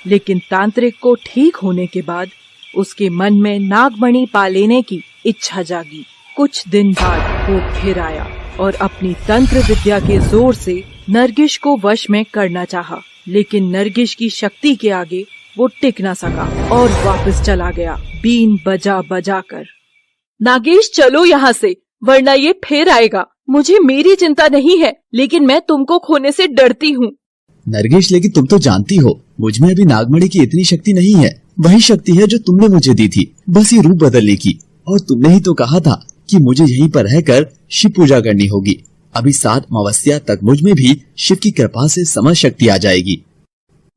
लेकिन तांत्रिक को ठीक होने के बाद उसके मन में नागमणि पा लेने की इच्छा जागी। कुछ दिन बाद वो फिर आया और अपनी तंत्र विद्या के जोर से नरगिस को वश में करना चाहा, लेकिन नरगिस की शक्ति के आगे वो टिक न सका और वापस चला गया बीन बजा बजा कर। नागेश चलो यहाँ से, वरना ये फिर आएगा। मुझे मेरी चिंता नहीं है, लेकिन मैं तुमको खोने से डरती हूँ। नरगिस, लेकिन तुम तो जानती हो मुझ में अभी नागमणि की इतनी शक्ति नहीं है। वही शक्ति है जो तुमने मुझे दी थी, बस ये रूप बदलने की। और तुमने ही तो कहा था कि मुझे यहीं पर रहकर शिव पूजा करनी होगी। अभी 7 अमावस्या तक मुझ में भी शिव की कृपा से समझ शक्ति आ जाएगी।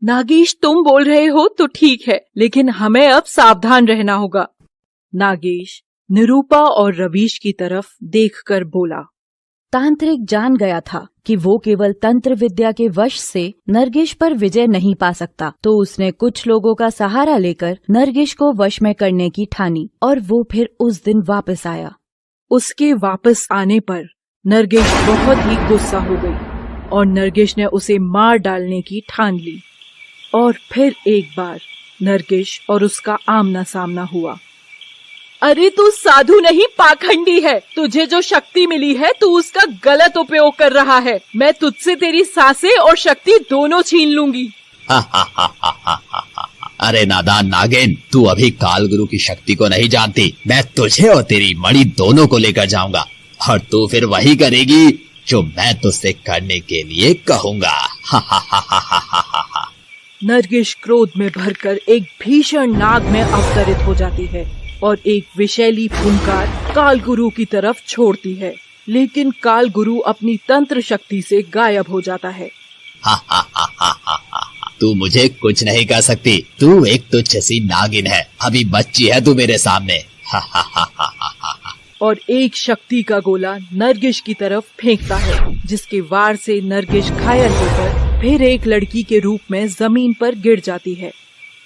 नागेश, तुम बोल रहे हो तो ठीक है, लेकिन हमें अब सावधान रहना होगा। नागेश निरूपा और रवीश की तरफ देखकर बोला। तांत्रिक जान गया था कि वो केवल तंत्र विद्या के वश से नरगिस पर विजय नहीं पा सकता, तो उसने कुछ लोगों का सहारा लेकर नरगिस को वश में करने की ठानी और वो फिर उस दिन वापस आया। उसके वापस आने पर नरगिस बहुत ही गुस्सा हो गई और नरगिस ने उसे मार डालने की ठान ली। और फिर एक बार नरगिस और उसका आमना सामना हुआ। अरे तू साधु नहीं, पाखंडी है। तुझे जो शक्ति मिली है तू उसका गलत उपयोग कर रहा है। मैं तुझसे तेरी सांसें और शक्ति दोनों छीन लूंगी। अरे नादान नागिन, तू अभी कालगुरु की शक्ति को नहीं जानती। मैं तुझे और तेरी मणि दोनों को लेकर जाऊंगा और तू फिर वही करेगी जो मैं तुझसे करने के लिए कहूँगा। नरगिस क्रोध में भरकर एक भीषण नाग में अवतरित हो जाती है और एक विषैली फुंकार कालगुरु की तरफ छोड़ती है, लेकिन कालगुरु अपनी तंत्र शक्ति से गायब हो जाता है। तू मुझे कुछ नहीं कर सकती। तू एक तुच्छ सी नागिन है, अभी बच्ची है तू मेरे सामने। और एक शक्ति का गोला नरगिस की तरफ फेंकता है, जिसके वार से नरगिस घायल होकर फिर एक लड़की के रूप में जमीन पर गिर जाती है।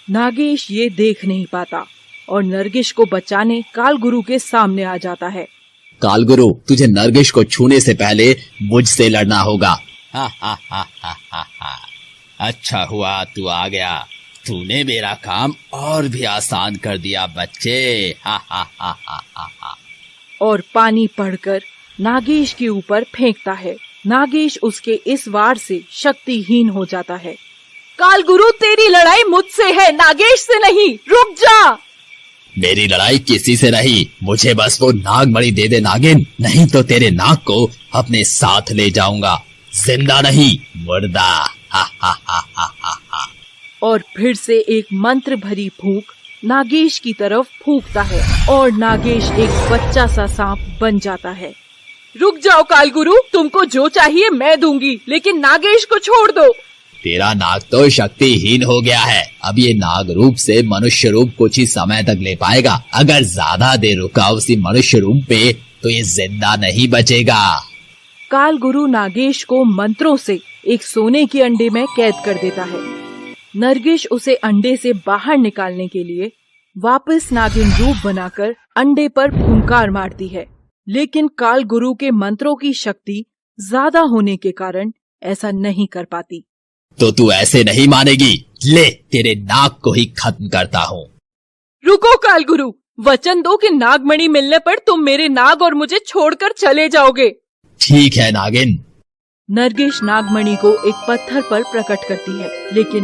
नागेश ये देख नहीं पाता और नरगिस को बचाने कालगुरु के सामने आ जाता है। कालगुरु, तुझे नरगिस को छूने से पहले मुझसे लड़ना होगा। अच्छा हुआ तू आ गया, तूने मेरा काम और भी आसान कर दिया बच्चे। और पानी पढ़कर नागेश के ऊपर फेंकता है। नागेश उसके इस वार से शक्तिहीन हो जाता है। कालगुरु, तेरी लड़ाई मुझसे है, नागेश से नहीं, रुक जा। मेरी लड़ाई किसी से नहीं, मुझे बस वो नागमणि दे दे नागिन, नहीं तो तेरे नाग को अपने साथ ले जाऊंगा, जिंदा नहीं मुर्दा। और फिर से एक मंत्र भरी फूंक नागेश की तरफ फूंकता है और नागेश एक बच्चा सा सांप बन जाता है। रुक जाओ कालगुरु, तुमको जो चाहिए मैं दूंगी, लेकिन नागेश को छोड़ दो। तेरा नाग तो शक्तिहीन हो गया है, अब ये नाग रूप से मनुष्य रूप कुछ ही समय तक ले पाएगा। अगर ज्यादा देर रुका उसी मनुष्य रूप पे तो ये जिंदा नहीं बचेगा। कालगुरु नागेश को मंत्रों से एक सोने के अंडे में कैद कर देता है। नरगिस उसे अंडे से बाहर निकालने के लिए वापस नागिन रूप बनाकर अंडे पर फुंकार मारती है, लेकिन कालगुरु के मंत्रों की शक्ति ज्यादा होने के कारण ऐसा नहीं कर पाती। तो तू ऐसे नहीं मानेगी, ले तेरे नाग को ही खत्म करता हूँ। रुको कालगुरु, वचन दो कि नागमणि मिलने पर तुम मेरे नाग और मुझे छोड़कर चले जाओगे। ठीक है नागिन। नरगिस नागमणि को एक पत्थर पर प्रकट करती है, लेकिन